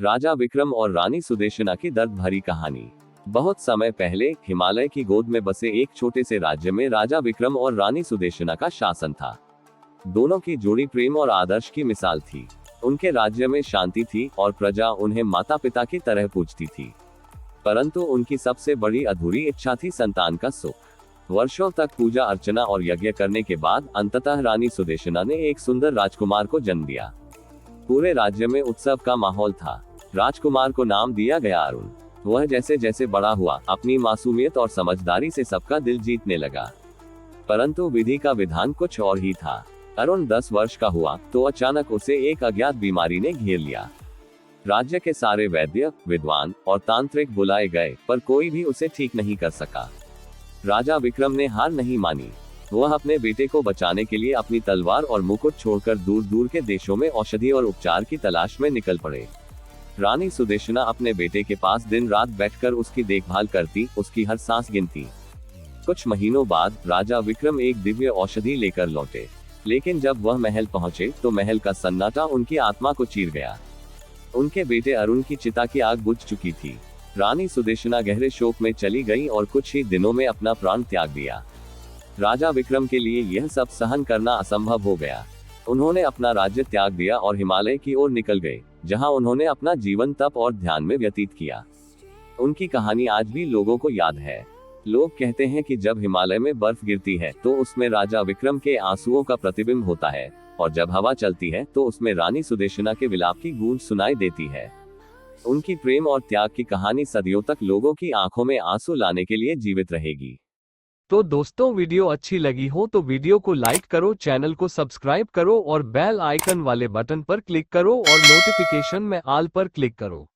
राजा विक्रम और रानी सुदेशना की दर्द भरी कहानी। बहुत समय पहले हिमालय की गोद में बसे एक छोटे से राज्य में राजा विक्रम और रानी सुदेशना का शासन था। दोनों की जोड़ी प्रेम और आदर्श की मिसाल थी। उनके राज्य में शांति थी और प्रजा उन्हें माता पिता की तरह पूजती थी। परंतु उनकी सबसे बड़ी अधूरी इच्छा थी संतान का सुख। वर्षों तक पूजा अर्चना और यज्ञ करने के बाद अंततः रानी सुदेशना ने एक सुंदर राजकुमार को जन्म दिया। पूरे राज्य में उत्सव का माहौल था। राजकुमार को नाम दिया गया अरुण। वह जैसे जैसे बड़ा हुआ अपनी मासूमियत और समझदारी से सबका दिल जीतने लगा। परंतु विधि का विधान कुछ और ही था। अरुण 10 वर्ष का हुआ तो अचानक उसे एक अज्ञात बीमारी ने घेर लिया। राज्य के सारे वैद्य, विद्वान और तांत्रिक बुलाए गए पर कोई भी उसे ठीक नहीं कर सका। राजा विक्रम ने हार नहीं मानी। वह अपने बेटे को बचाने के लिए अपनी तलवार और मुकुट छोड़कर दूर दूर के देशों में औषधि और उपचार की तलाश में निकल पड़े। रानी सुदेशना अपने बेटे के पास दिन रात बैठकर उसकी देखभाल करती, उसकी हर सांस गिनती। कुछ महीनों बाद राजा विक्रम एक दिव्य औषधि लेकर लौटे, लेकिन जब वह महल पहुंचे तो महल का सन्नाटा उनकी आत्मा को चीर गया। उनके बेटे अरुण की चिता की आग बुझ चुकी थी। रानी सुदेशना गहरे शोक में चली गई और कुछ ही दिनों में अपना प्राण त्याग दिया। राजा विक्रम के लिए यह सब सहन करना असंभव हो गया। उन्होंने अपना राज्य त्याग दिया और हिमालय की ओर निकल गए, जहां उन्होंने अपना जीवन तप और ध्यान में व्यतीत किया। उनकी कहानी आज भी लोगों को याद है। लोग कहते हैं कि जब हिमालय में बर्फ गिरती है तो उसमें राजा विक्रम के आंसुओं का प्रतिबिंब होता है, और जब हवा चलती है तो उसमें रानी सुदेशना के विलाप की गूंज सुनाई देती है। उनकी प्रेम और त्याग की कहानी सदियों तक लोगों की आंखों में आंसू लाने के लिए जीवित रहेगी। तो दोस्तों, वीडियो अच्छी लगी हो तो वीडियो को लाइक करो, चैनल को सब्सक्राइब करो और बेल आइकन वाले बटन पर क्लिक करो और नोटिफिकेशन में ऑल पर क्लिक करो।